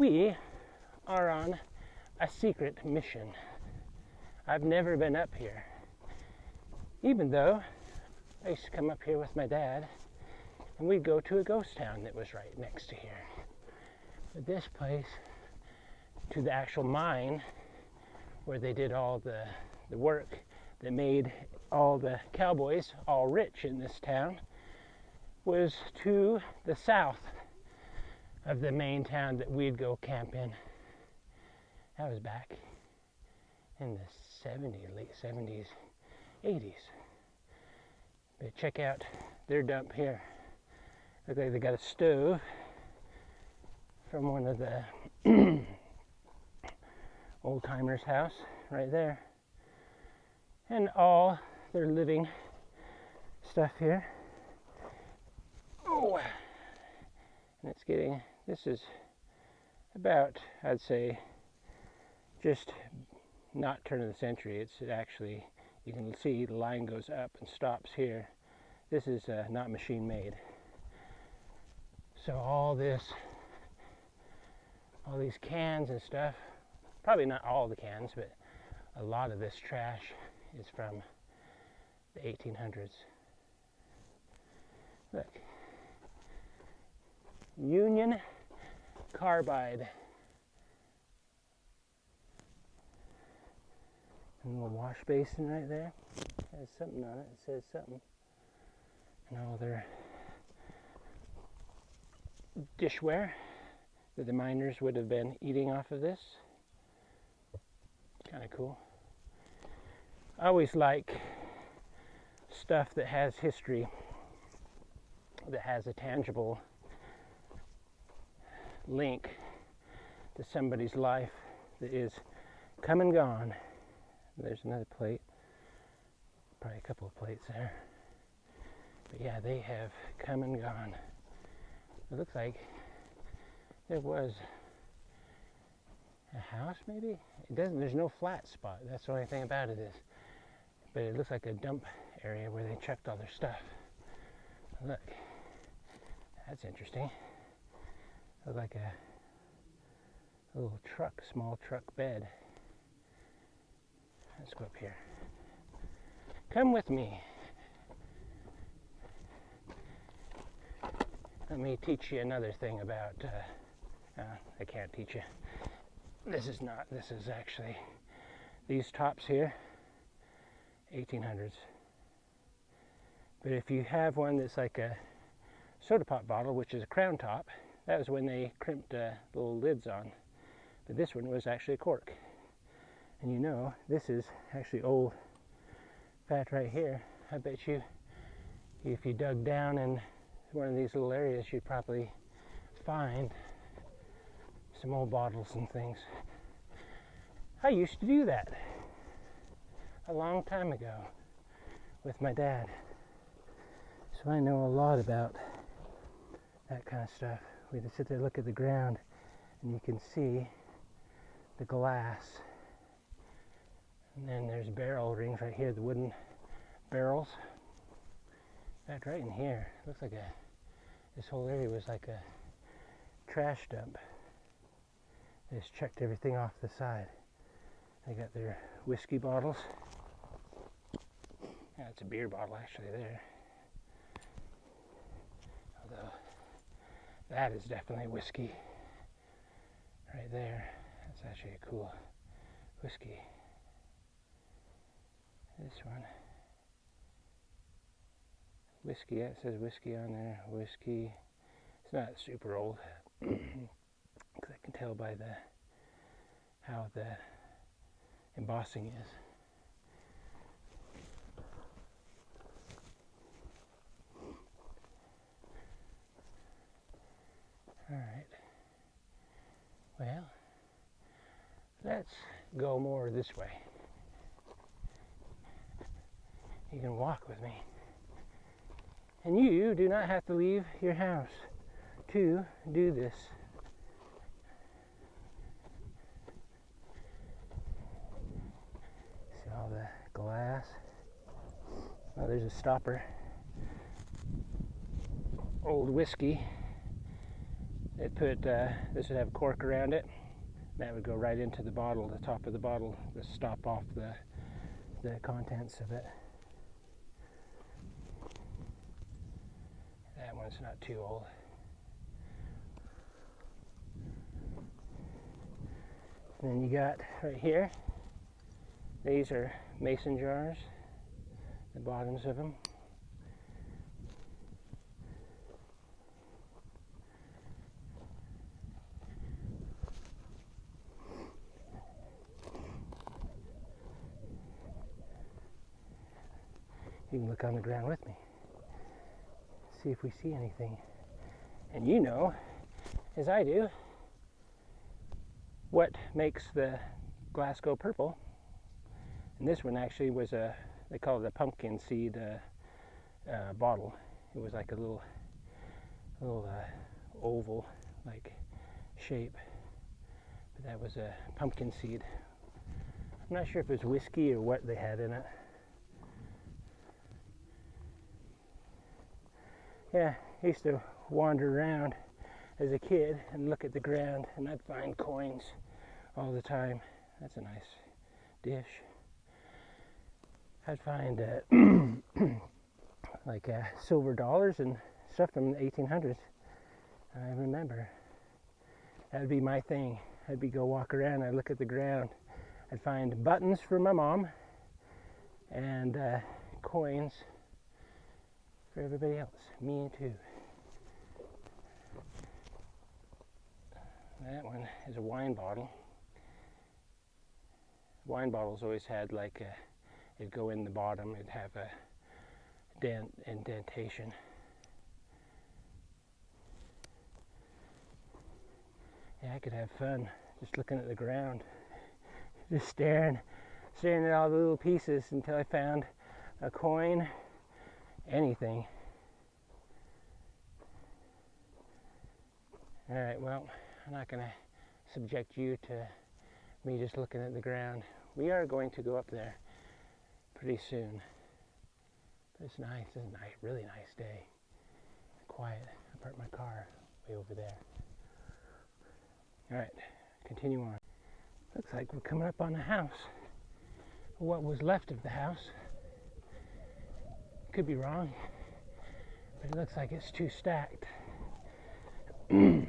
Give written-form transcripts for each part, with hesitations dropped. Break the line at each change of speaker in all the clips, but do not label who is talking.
We are on a secret mission. I've never been up here, even though I used to come up here with my dad, and we'd go to a ghost town that was right next to here. But this place, to the actual mine, where they did all the work that made all the cowboys all rich in this town, was to the south of the main town that we'd go camp in. That was back in the 70s, late 70s, 80s. But check out their dump here. Looks like they got a stove from one of the old timers' house right there. And all their living stuff here. Oh, and it's getting, this is about, I'd say, just not turn of the century. It's actually, you can see the line goes up and stops here. This is not machine made. So all these cans and stuff, probably not all the cans, but a lot of this trash is from the 1800s. Look, Union Carbide. And a little wash basin right there. It has something on it. It says something. And all their dishware that the miners would have been eating off of this. Kind of cool. I always like stuff that has history, that has a tangible link to somebody's life that is come and gone. There's another plate, probably a couple of plates there. But yeah, they have come and gone. It looks like there was a house, maybe? It doesn't, there's no flat spot. That's the only thing about it is. But it looks like a dump area where they checked all their stuff. Look, that's interesting. Looks like a little truck, small truck bed. Let's go up here. Come with me. Let me teach you another thing about, I can't teach you. This is actually, these tops here, 1800s. But if you have one that's like a soda pop bottle, which is a crown top, that was when they crimped little lids on. But this one was actually a cork. And you know, this is actually old fat right here. I bet you, if you dug down in one of these little areas, you'd probably find some old bottles and things. I used to do that a long time ago with my dad. So I know a lot about that kind of stuff. We just sit there and look at the ground and you can see the glass. And then there's barrel rings right here, the wooden barrels. In fact, right in here, looks like this whole area was like a trash dump. They just checked everything off the side. They got their whiskey bottles. Yeah, it's a beer bottle actually there. Although that is definitely whiskey right there. That's actually a cool whiskey. This one. Whiskey, yeah, it says whiskey on there. Whiskey. It's not super old. Because I can tell by how the embossing is. Alright. Well, let's go more this way. You can walk with me. And you do not have to leave your house to do this. See all the glass. Oh, there's a stopper. Old whiskey It put, this would have a cork around it. That would go right into the bottle, the top of the bottle, to stop off the contents of it. That one's not too old. And then you got right here, these are mason jars, the bottoms of them. You can look on the ground with me, see if we see anything. And you know, as I do, what makes the glass go purple. And this one actually was they call it a pumpkin seed bottle. It was like a little oval like shape, but that was a pumpkin seed. I'm not sure if it was whiskey or what they had in it. Yeah, I used to wander around as a kid and look at the ground, and I'd find coins all the time. That's a nice dish. I'd find like silver dollars and stuff from the 1800s. I remember that would be my thing. I'd go walk around, I'd look at the ground, I'd find buttons for my mom and coins for everybody else. Me too. That one is a wine bottle. Wine bottles always had like it'd go in the bottom, it'd have a indentation. Yeah, I could have fun just looking at the ground, just staring at all the little pieces until I found a coin, anything. All right, well, I'm not going to subject you to me just looking at the ground. We are going to go up there pretty soon. But it's nice. It's a really nice day. It's quiet. I parked my car way over there. All right, continue on. Looks like we're coming up on a house. What was left of the house. Could be wrong, but it looks like it's too stacked. We'll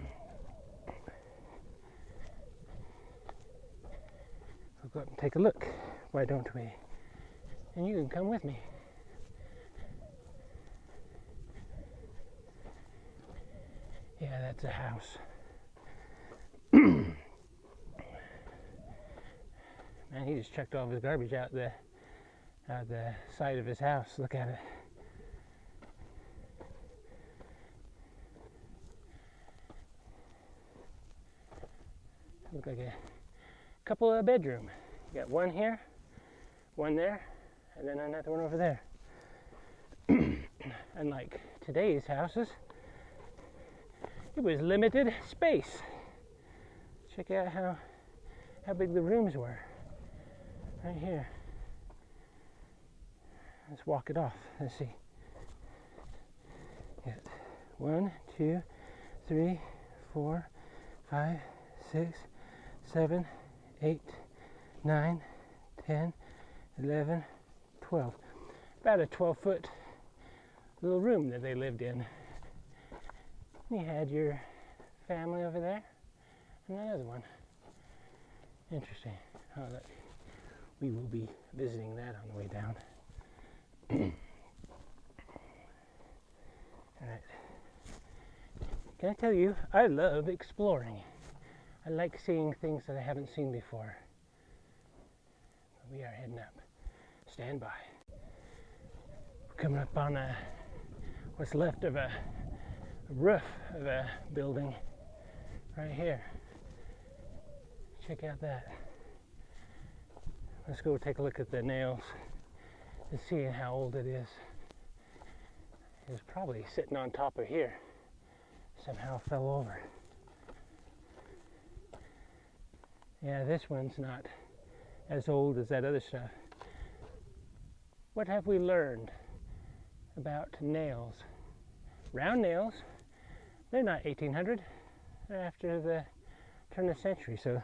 go up and take a look. Why don't we? And you can come with me. Yeah, that's a house. Man, he just chucked all of his garbage out the side of his house. Look at it. Look like a couple of bedroom. You got one here, one there, and then another one over there. Unlike today's houses, it was limited space. Check out how big the rooms were. Right here. Let's walk it off. Let's see. Got 1, 2, 3, 4, 5, 6, 7, 8, 9, 10, 11, 12. About a 12-foot little room that they lived in. You had your family over there, and another one. Interesting. Oh, look. We will be visiting that on the way down. All right. Can I tell you, I love exploring. I like seeing things that I haven't seen before. But we are heading up. Stand by. We're coming up on what's left of a roof of a building right here. Check out that. Let's go take a look at the nails and see how old it is. It was probably sitting on top of here. Somehow fell over. Yeah, this one's not as old as that other stuff. What have we learned about nails? Round nails, they're not 1800. after the turn of the century. So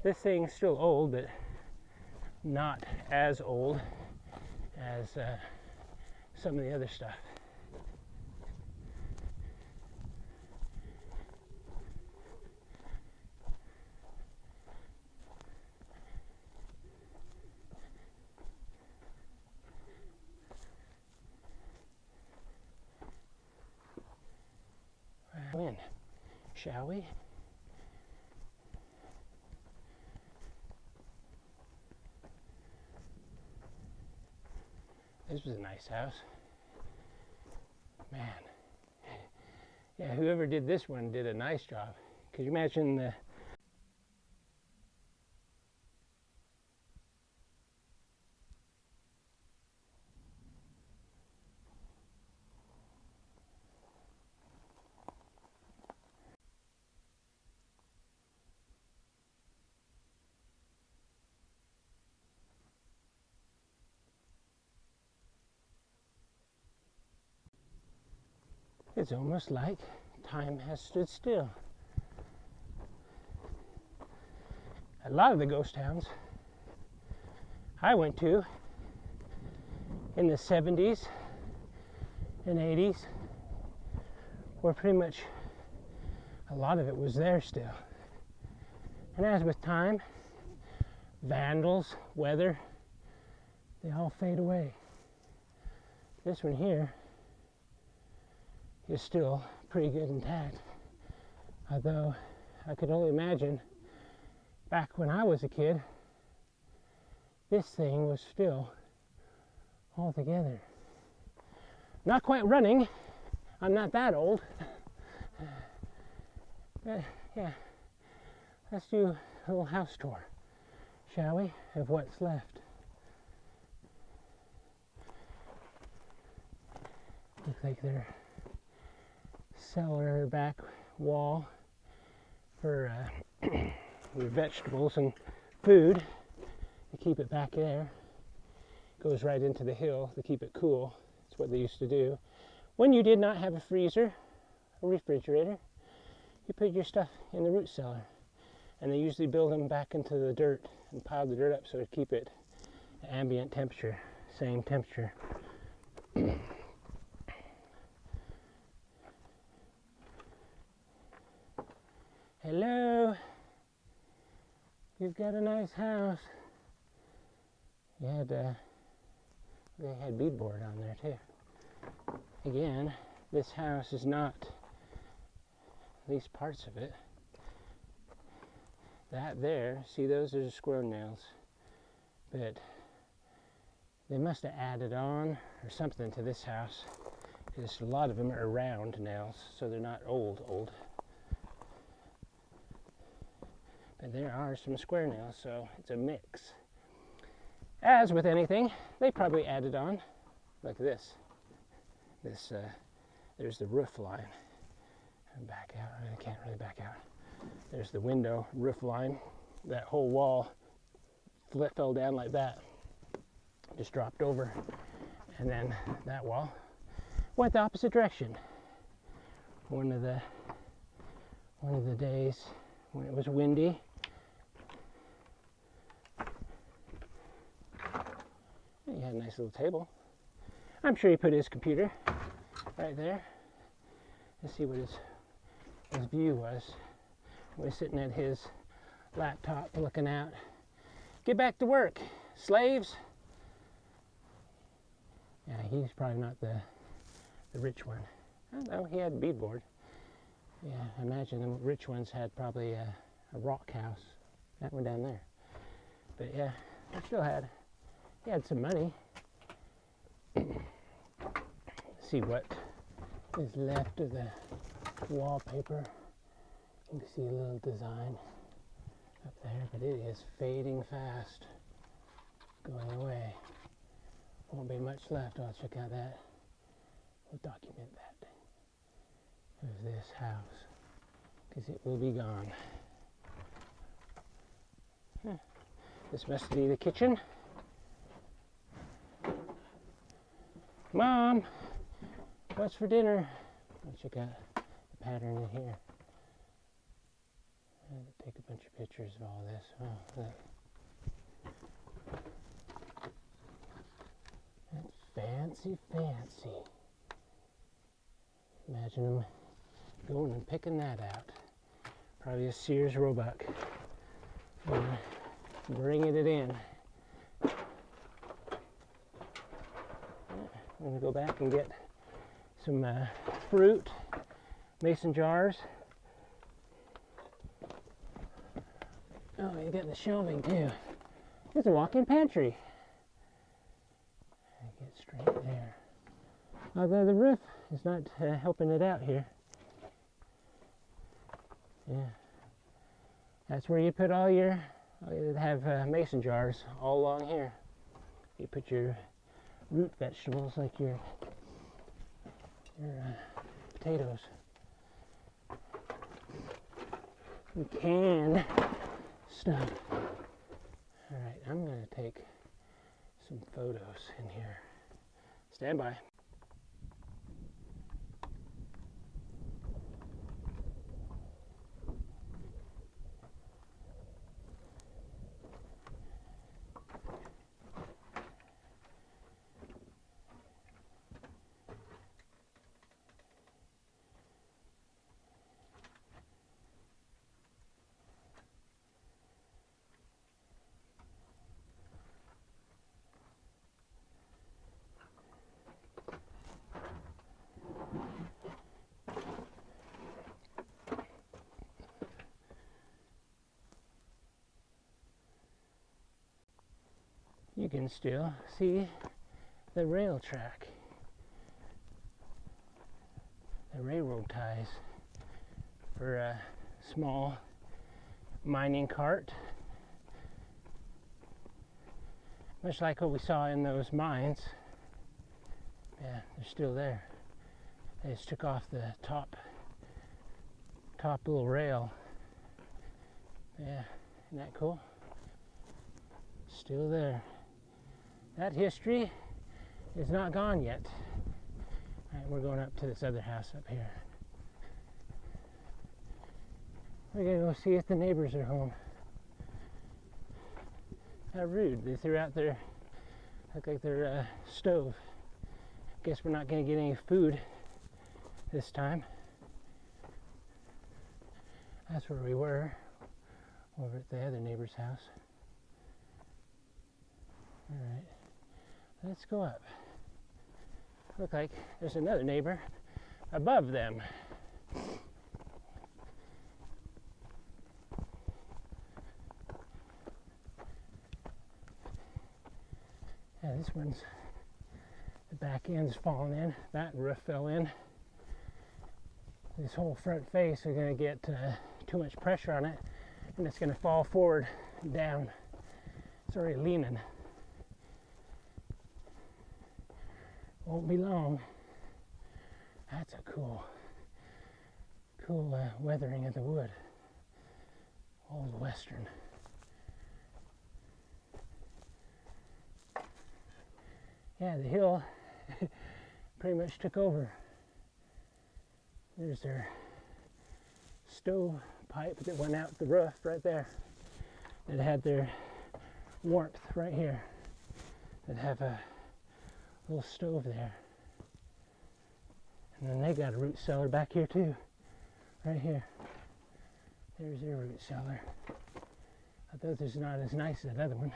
this thing's still old, but not as old as some of the other stuff. In, shall we? This was a nice house. Man. Yeah, whoever did this one did a nice job. Could you imagine the It's almost like time has stood still. A lot of the ghost towns I went to in the 70s and 80s were pretty much, a lot of it was there still. And as with time, vandals, weather, they all fade away. This one here is still pretty good intact. Although I could only imagine back when I was a kid, this thing was still all together. Not quite running. I'm not that old. But yeah, let's do a little house tour, shall we, of what's left. Looks like their cellar back wall for your vegetables and food to keep it back there. Goes right into the hill to keep it cool. That's what they used to do. When you did not have a freezer or refrigerator, you put your stuff in the root cellar. And they usually build them back into the dirt and pile the dirt up so to keep it ambient temperature, same temperature. Hello, you've got a nice house. You had, they had beadboard on there too. Again, this house is not, these parts of it, that there, see those are squirrel nails, but they must have added on or something to this house, because a lot of them are round nails, so they're not old. But there are some square nails, so it's a mix. As with anything, they probably added on, like this. There's the roof line. And back out, I can't really back out. There's the window roof line. That whole wall fell down like that. Just dropped over. And then that wall went the opposite direction. One of the days when it was windy, he had a nice little table. I'm sure he put his computer right there. Let's see what his view was. He was sitting at his laptop looking out. Get back to work, slaves. Yeah, he's probably not the rich one. I don't know, he had a beadboard. Yeah, I imagine the rich ones had probably a rock house. That one down there. But yeah, he had some money. See what is left of the wallpaper. You can see a little design up there, but it is fading fast, going away. Won't be much left. I'll check out that. We'll document that of this house, because it will be gone. This must be the kitchen. Mom, what's for dinner? I'll check out the pattern in here. Take a bunch of pictures of all this. Oh, look. That's fancy, fancy. Imagine them going and picking that out. Probably a Sears Roebuck. Bringing it in. I'm going to go back and get some fruit, mason jars. Oh, you got the shelving too. It's a walk-in pantry. Get straight there. Although the roof is not helping it out here. Yeah. That's where you put all your, you have mason jars all along here. You put your root vegetables like your potatoes. And canned stuff. Alright, I'm going to take some photos in here. Stand by. You can still see the rail track, the railroad ties for a small mining cart, much like what we saw in those mines. Yeah, they're still there. They just took off the top little rail. Yeah, isn't that cool? Still there. That history is not gone yet. All right, we're going up to this other house up here. We're gonna go see if the neighbors are home. How rude, they threw out their, look like their stove. Guess we're not gonna get any food this time. That's where we were, over at the other neighbor's house. All right. Let's go up. Look like there's another neighbor above them. Yeah, this one's, the back end's falling in. That roof fell in. This whole front face is going to get too much pressure on it, and it's going to fall forward and down. It's already leaning. Won't be long. That's a cool weathering of the wood. Old Western. Yeah, the hill pretty much took over. There's their stove pipe that went out the roof right there. It had their warmth right here. They'd have a little stove there. And then they got a root cellar back here too. Right here. There's their root cellar. Although it's not as nice as that other one.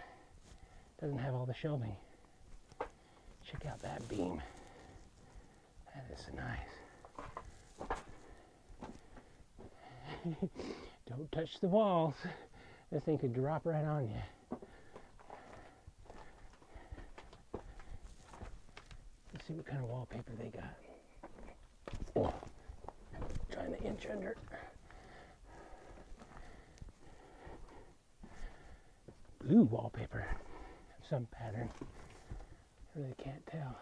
Doesn't have all the shelving. Check out that beam. That is nice. Don't touch the walls. This thing could drop right on you. Let's see what kind of wallpaper they got. Oh, trying to inch under. Blue wallpaper of some pattern. I really can't tell.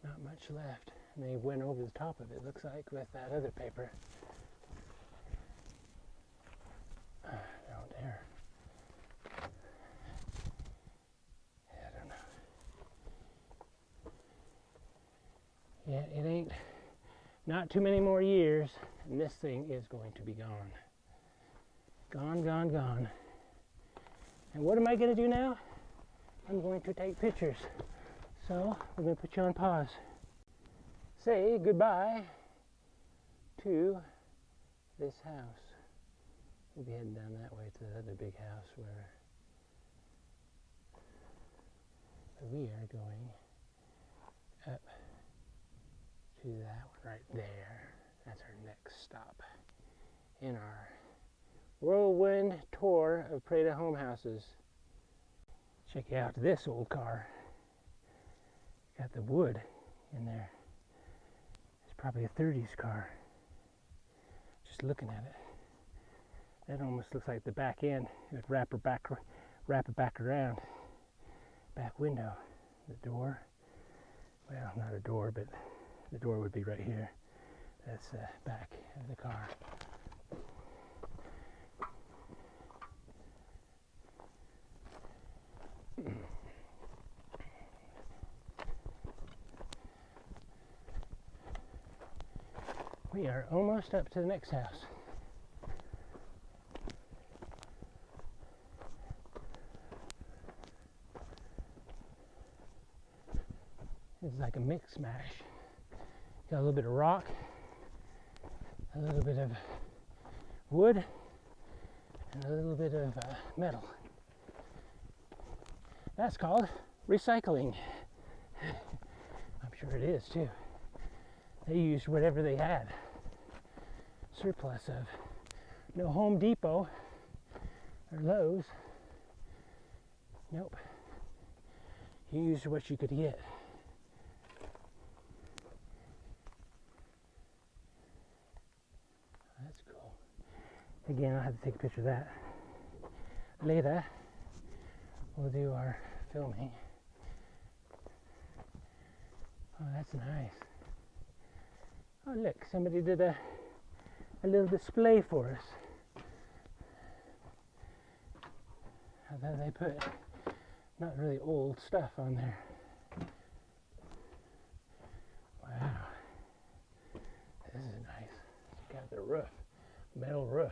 Not much left. And they went over the top of it, looks like, with that other paper. Oh dear. I don't know. Yeah, it ain't Not too many more years, and this thing is going to be gone. Gone, gone, gone. And what am I going to do now? I'm going to take pictures. So we're going to put you on pause. Say goodbye to this house. We'll be heading down that way to the other big house where we are going up to that one right there. That's our next stop in our whirlwind tour of Prada home houses. Check out this old car. Got the wood in there. It's probably a 30s car. Just looking at it. That almost looks like the back end. It would wrap it back around. Back window. The door. Well, not a door, but the door would be right here. That's the back of the car. We are almost up to the next house. It's like a mix mash. Got a little bit of rock, a little bit of wood, and a little bit of metal. That's called recycling. I'm sure it is too. They used whatever they had. Surplus of. No Home Depot or Lowe's. Nope. You used what you could get. That's cool. Again, I'll have to take a picture of that. Later, we'll do our filming. Oh, that's nice. Oh, look, somebody did a little display for us. I thought they put not really old stuff on there. Wow. This is nice. You got the roof, metal roof.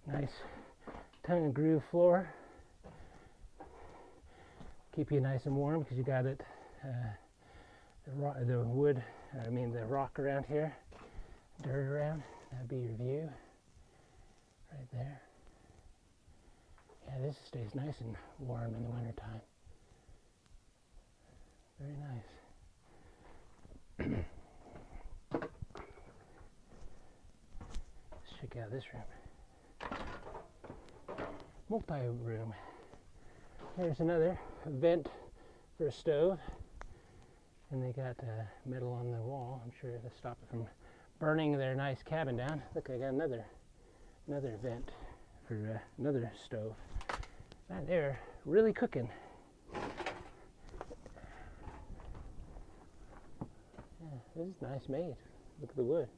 Nice tongue and groove floor. Keep you nice and warm because you got it, the wood, the rock around here, dirt around. That'd be your view right there. Yeah, this stays nice and warm in the wintertime. Very nice. Let's check out this room. Multi-room. There's another vent for a stove. And they got metal on the wall. I'm sure to stop it from burning their nice cabin down. Look, I got another vent for another stove. Man, they're really cooking. Yeah, this is nice made. Look at the wood.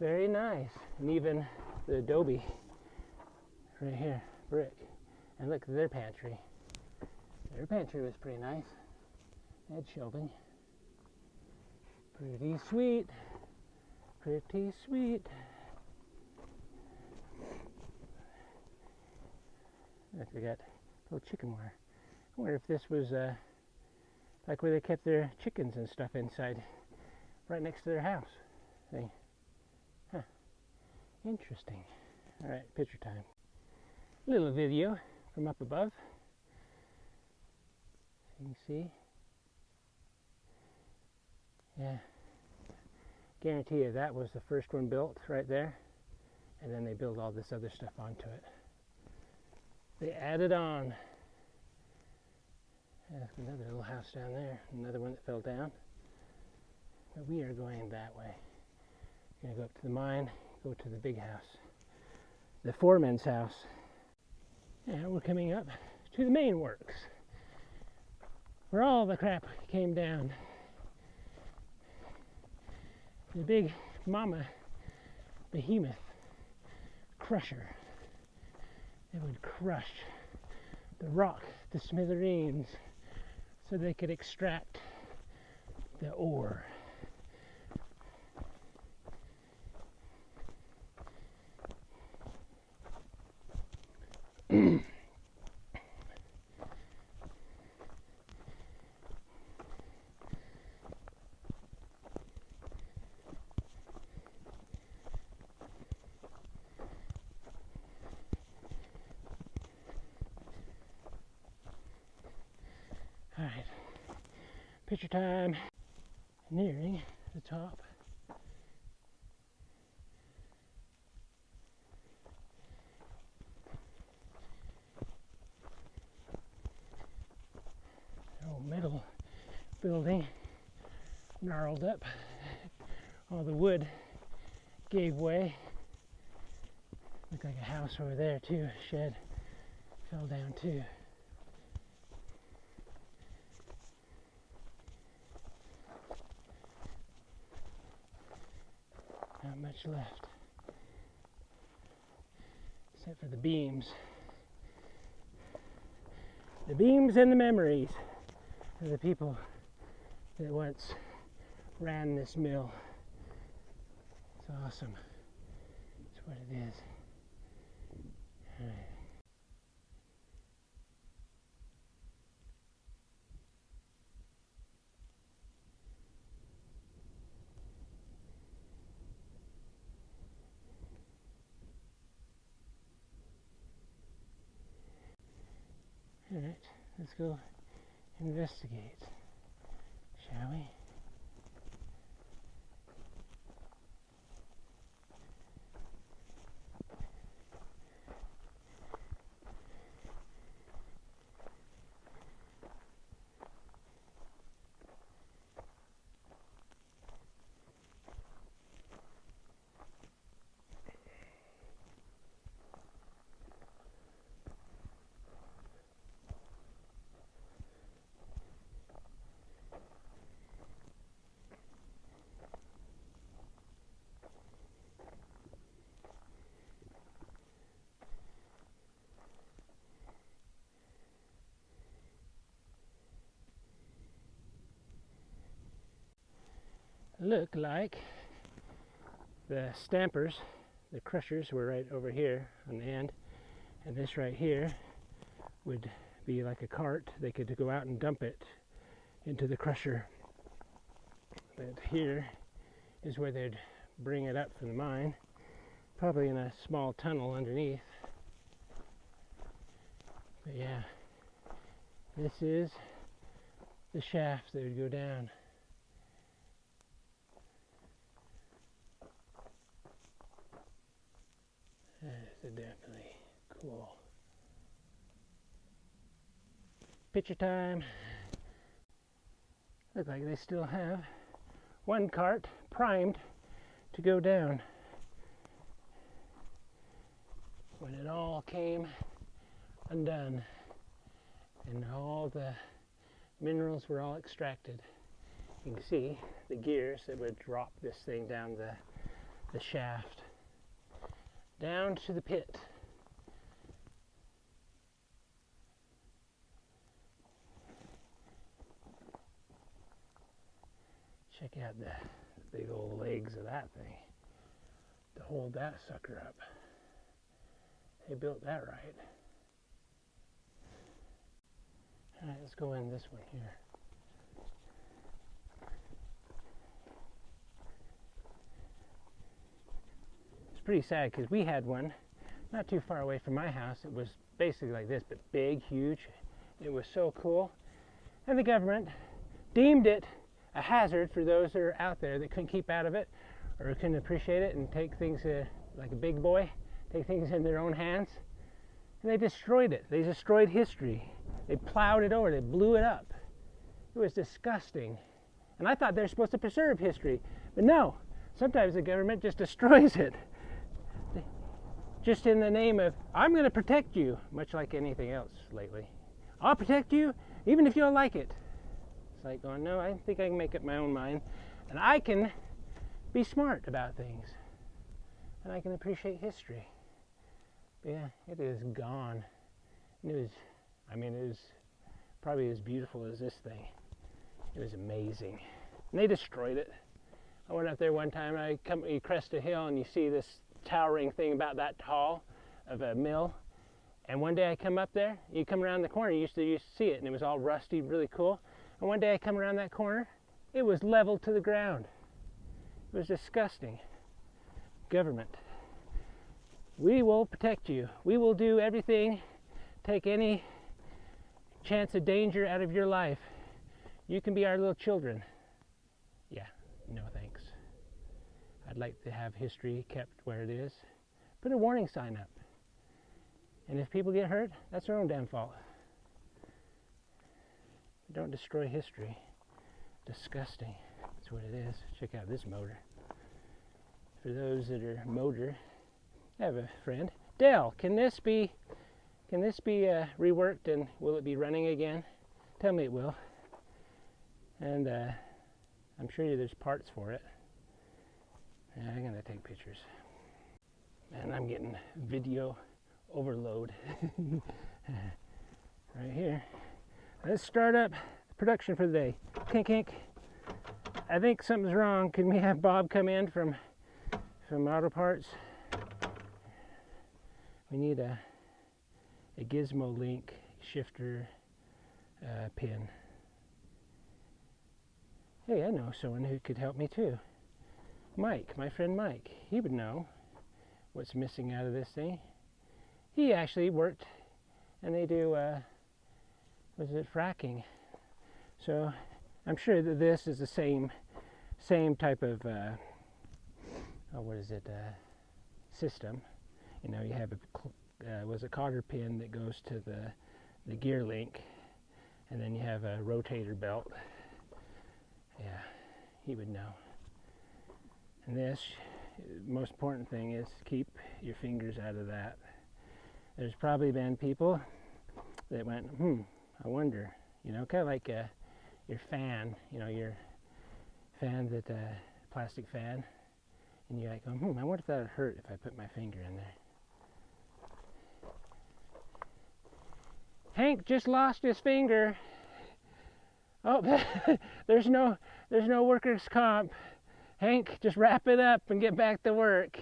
Very nice. And even the adobe right here, brick. And look at their pantry. Their pantry was pretty nice. They had shelving. Pretty sweet. Pretty sweet. Look, they got little chicken wire. I wonder if this was like where they kept their chickens and stuff inside, right next to their house. Thing. Huh. Interesting. All right, picture time. Little video from up above. You can see. Yeah. Guarantee you that was the first one built right there. And then they built all this other stuff onto it. They added on. There's another little house down there. Another one that fell down. But we are going that way. We're going to go up to the mine, go to the big house. The Foreman's house. And we're coming up to the main works, where all the crap came down. The big mama behemoth crusher. It would crush the rock to smithereens so they could extract the ore. Picture time. Nearing the top. Old metal building, gnarled up. All the wood gave way. Looked like a house over there too. A shed fell down too. Not much left, except for the beams. The beams and the memories of the people that once ran this mill. It's awesome. That's what it is. All right. All right, let's go investigate, shall we? Look like the stampers, the crushers were right over here on the end, and this right here would be like a cart. They could go out and dump it into the crusher. But here is where they'd bring it up from the mine, probably in a small tunnel underneath. But yeah, this is the shaft that would go down. That is definitely cool. Picture time. Look like they still have one cart primed to go down. When it all came undone and all the minerals were all extracted. You can see the gears that would drop this thing down the shaft. Down to the pit. Check out the big old legs of that thing to hold that sucker up. They built that right. All right, let's go in this one here. Pretty sad because we had one not too far away from my house. It was basically like this, but big, huge. It was so cool. And the government deemed it a hazard for those that are out there that couldn't keep out of it or couldn't appreciate it and take things like a big boy, take things in their own hands. And they destroyed it. They destroyed history. They plowed it over. They blew it up. It was disgusting. And I thought they're supposed to preserve history. But no, sometimes the government just destroys it. Just in the name of, I'm going to protect you, much like anything else lately. I'll protect you, even if you don't like it. It's like going, no, I think I can make up my own mind. And I can be smart about things. And I can appreciate history. But yeah, it is gone. And it was probably as beautiful as this thing. It was amazing. And they destroyed it. I went up there one time, you crest a hill and you see this towering thing about that tall of a mill, and one day I come up there, you come around the corner, you used to see it and it was all rusty, really cool, and one day I come around that corner, it was leveled to the ground. It was disgusting. Government, we will protect you, we will do everything, take any chance of danger out of your life. You can be our little children. Yeah, no thanks. I'd like to have history kept where it is. Put a warning sign up. And if people get hurt, that's their own damn fault. Don't destroy history. Disgusting. That's what it is. Check out this motor. For those that are motor, I have a friend. Dale, can this be reworked and will it be running again? Tell me it will. And I'm sure there's parts for it. Yeah, I'm gonna take pictures. And I'm getting video overload right here. Let's start up production for the day. Kink, kink. I think something's wrong. Can we have Bob come in from Auto Parts? We need a gizmo link shifter pin. Hey, I know someone who could help me too. Mike, my friend Mike. He would know what's missing out of this thing. He actually worked, and they do, was it fracking? So I'm sure that this is the same type of, system. You know, you have a cotter pin that goes to the gear link, and then you have a rotator belt. Yeah, he would know. And this, most important thing is keep your fingers out of that. There's probably been people that went, I wonder, you know, kind of like your fan, you know, your fan that plastic fan, and you're like, I wonder if that would hurt if I put my finger in there. Hank just lost his finger. Oh, there's no workers' comp. Hank, just wrap it up and get back to work.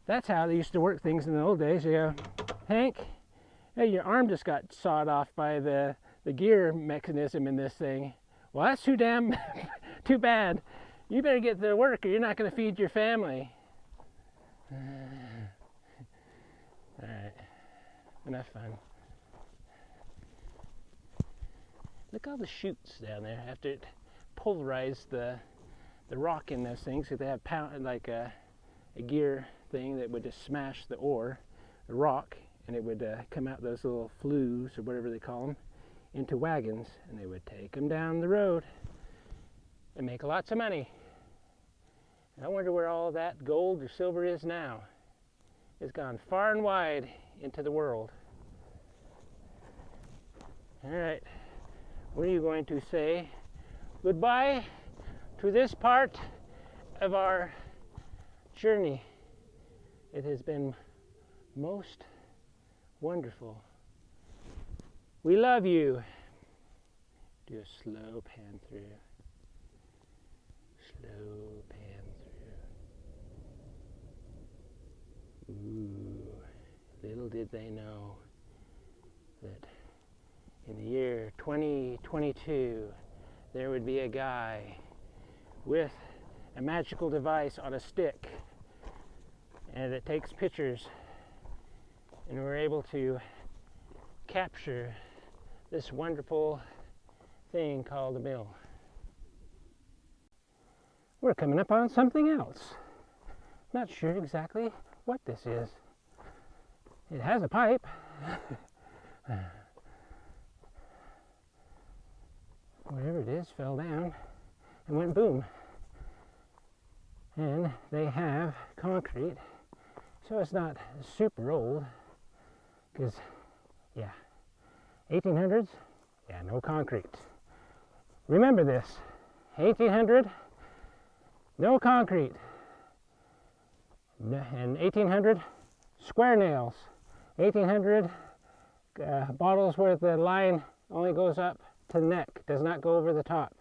That's how they used to work things in the old days. You go, Hank, hey, your arm just got sawed off by the gear mechanism in this thing. Well, that's too bad. You better get to work or you're not going to feed your family. All right, enough fun. Look at all the chutes down there after it pulverized the rock in those things. So they have like a gear thing that would just smash the rock, and it would come out those little flues or whatever they call them into wagons, and they would take them down the road and make lots of money. And I wonder where all that gold or silver is now. It's gone far and wide into the world. All right. What are you going to say goodbye to this part of our journey? It has been most wonderful. We love you. Do a slow pan through. Slow pan through. Ooh, little did they know that in the year 2022, there would be a guy with a magical device on a stick, and it takes pictures, and we're able to capture this wonderful thing called a mill. We're coming up on something else. Not sure exactly what this is. It has a pipe. Whatever it is fell down and went boom. And they have concrete, so it's not super old, because, yeah, 1800s, yeah, no concrete. Remember this, 1800, no concrete. And 1800, square nails. 1800, bottles where the line only goes up to the neck, does not go over the top.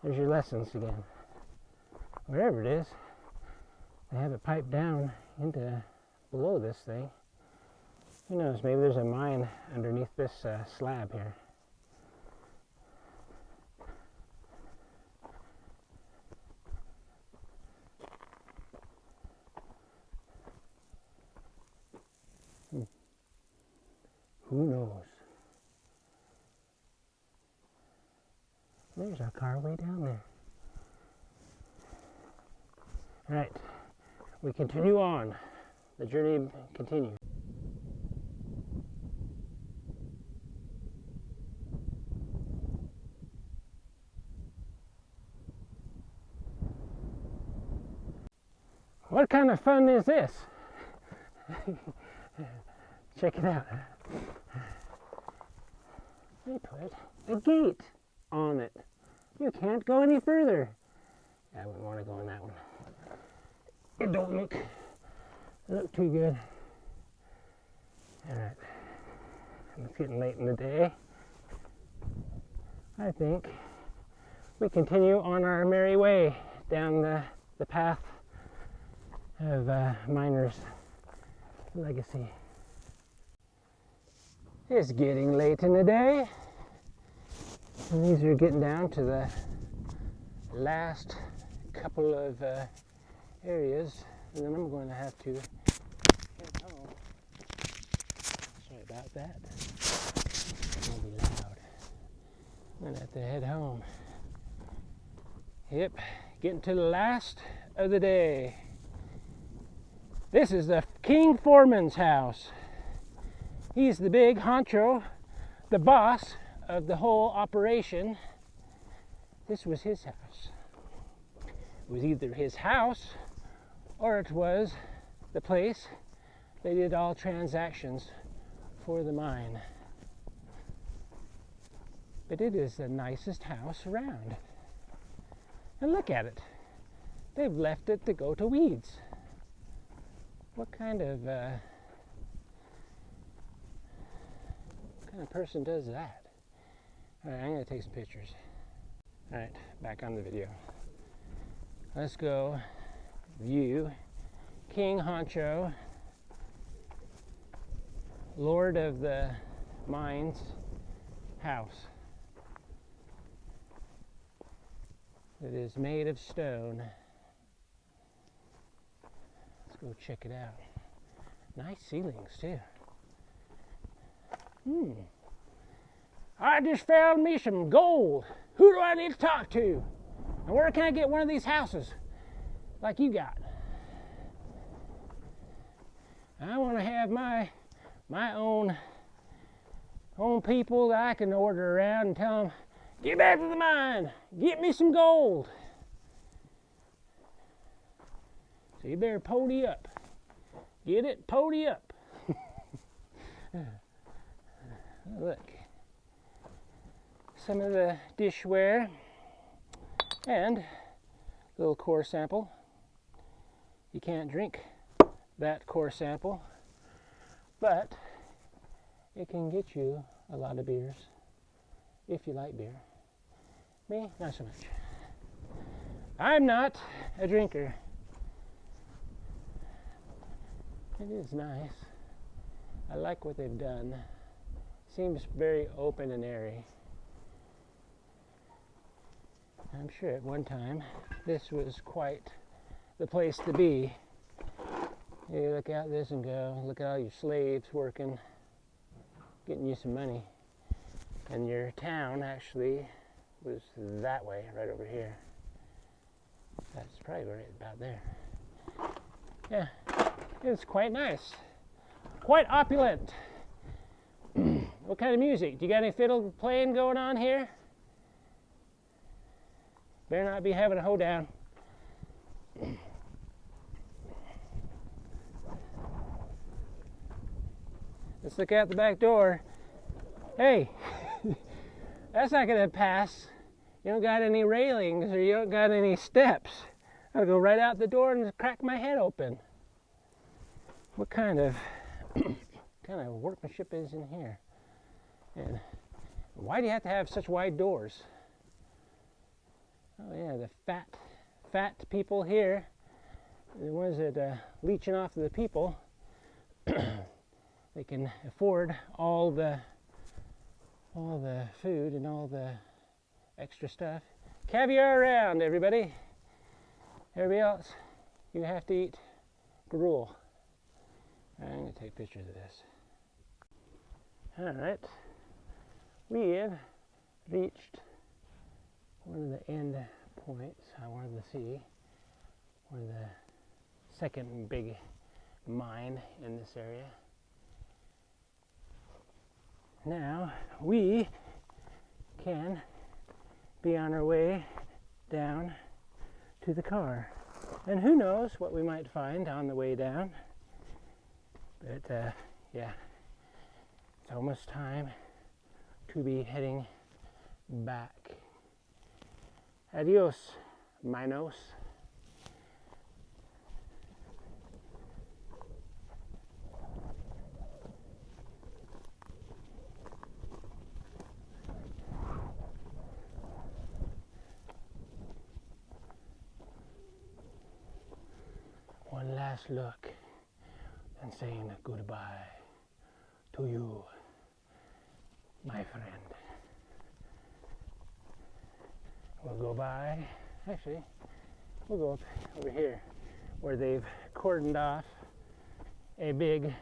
There's your lessons again. Wherever it is, they have it piped down into below this thing. Who knows, maybe there's a mine underneath this slab here. Who knows? There's our car way down there. All right, we continue on. The journey continues. What kind of fun is this? Check it out. They put a gate on it. You can't go any further. I wouldn't want to go on that one. It don't look too good. All right, it's getting late in the day. I think we continue on our merry way down the path of Miner's legacy. It's getting late in the day, and these are getting down to the last couple of areas, and then I'm going to have to head home. Sorry about that. It's going to be loud. I'm going to have to head home. Yep, getting to the last of the day. This is the King Foreman's house. He's the big honcho, the boss of the whole operation. This was his house. It was either his house or it was the place they did all transactions for the mine. But it is the nicest house around. And look at it. They've left it to go to weeds. What kind of person does that? All right, I'm going to take some pictures. All right, back on the video. Let's go view King Honcho, Lord of the Mines house. It is made of stone. Let's go check it out. Nice ceilings too. I just found me some gold. Who do I need to talk to? And where can I get one of these houses like you got? I want to have my own people that I can order around and tell them, get back to the mine, get me some gold. So you better pony up. Get it? Pony up. Look. Some of the dishware and a little core sample. You can't drink that core sample, but it can get you a lot of beers if you like beer. Me, not so much. I'm not a drinker. It is nice. I like what they've done. Seems very open and airy. I'm sure at one time this was quite the place to be. You look out this and go, look at all your slaves working, getting you some money. And your town actually was that way, right over here. That's probably right about there. Yeah, it's quite nice. Quite opulent. What kind of music? Do you got any fiddle playing going on here? Better not be having a hoedown. Let's look out the back door. Hey, that's not gonna pass. You don't got any railings or you don't got any steps. I'll go right out the door and crack my head open. What kind of workmanship is in here? And why do you have to have such wide doors? Oh yeah, the fat people here, the ones that leeching off of the people, they can afford all the food and all the extra stuff. Caviar around, everybody. Everybody else, you have to eat gruel. I'm going to take pictures of this. All right, we have reached one of the end points I wanted to see, or the second big mine in this area. Now we can be on our way down to the car, and who knows what we might find on the way down. But yeah, it's almost time to be heading back. Adios, minos. One last look and saying goodbye to you, my friend. We'll go by, actually, we'll go up over here where they've cordoned off a big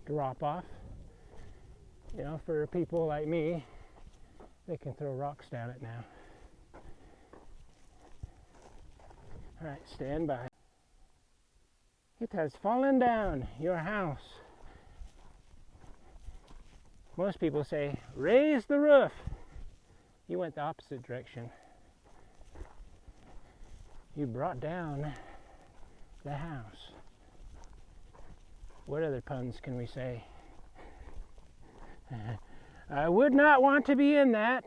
drop-off. You know, for people like me, they can throw rocks down it now. All right, stand by. It has fallen down, your house. Most people say, raise the roof. You went the opposite direction. You brought down the house. What other puns can we say? I would not want to be in that.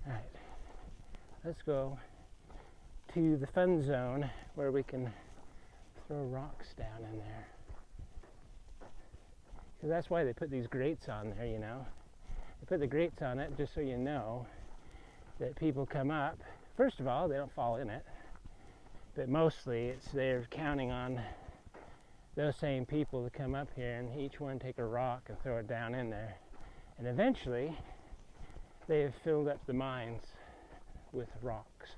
All right, let's go to the fun zone where we can throw rocks down in there. Because that's why they put these grates on there, you know. They put the grates on it just so you know that people come up. First of all, they don't fall in it, but mostly it's they're counting on those same people to come up here and each one take a rock and throw it down in there. And eventually they've filled up the mines with rocks,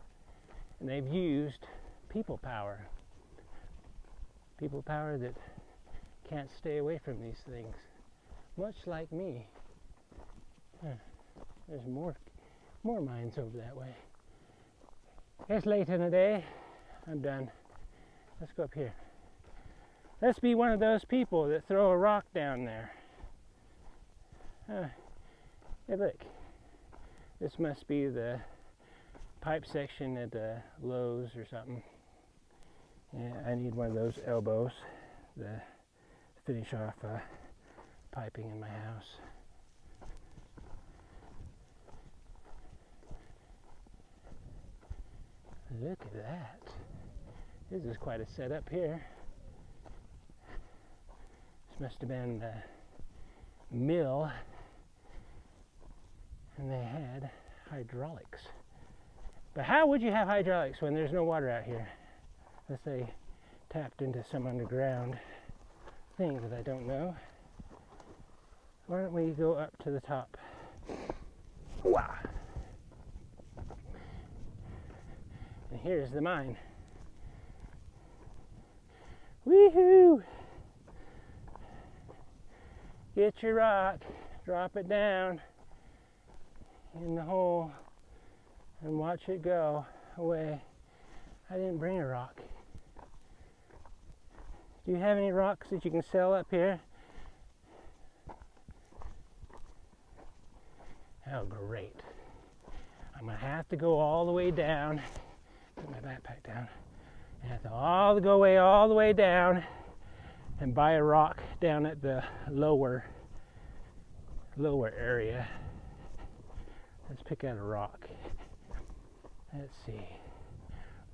and they've used people power that can't stay away from these things, much like me. There's more mines over that way. It's late in the day. I'm done. Let's go up here. Let's be one of those people that throw a rock down there. Hey, look. This must be the pipe section at Lowe's or something. Yeah, I need one of those elbows to finish off piping in my house. Look at that. This is quite a setup here. This must have been a mill, and they had hydraulics. But how would you have hydraulics when there's no water out here? Unless they tapped into some underground thing that I don't know. Why don't we go up to the top? Wow. And here's the mine. Woohoo! Get your rock, drop it down in the hole, and watch it go away. I didn't bring a rock. Do you have any rocks that you can sell up here? Oh, great. I'm going to have to go all the way down. Put my backpack down. I have to go all the way down and buy a rock down at the lower area. Let's pick out a rock. Let's see.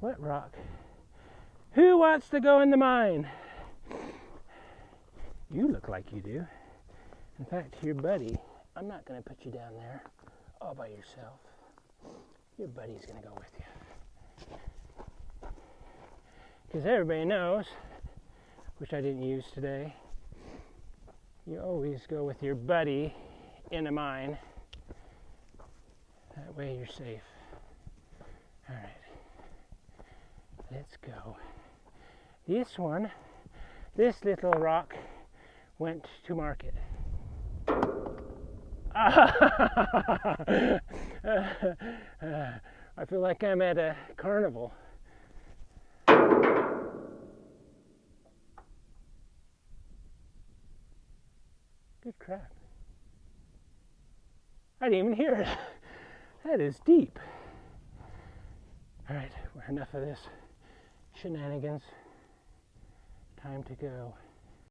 What rock? Who wants to go in the mine? You look like you do. In fact, your buddy, I'm not going to put you down there all by yourself. Your buddy's going to go with you. Because everybody knows, which I didn't use today, you always go with your buddy in a mine. That way you're safe. All right. Let's go. This little rock went to market. I feel like I'm at a carnival. Good crap. I didn't even hear it. That is deep. All right, enough of this shenanigans. Time to go.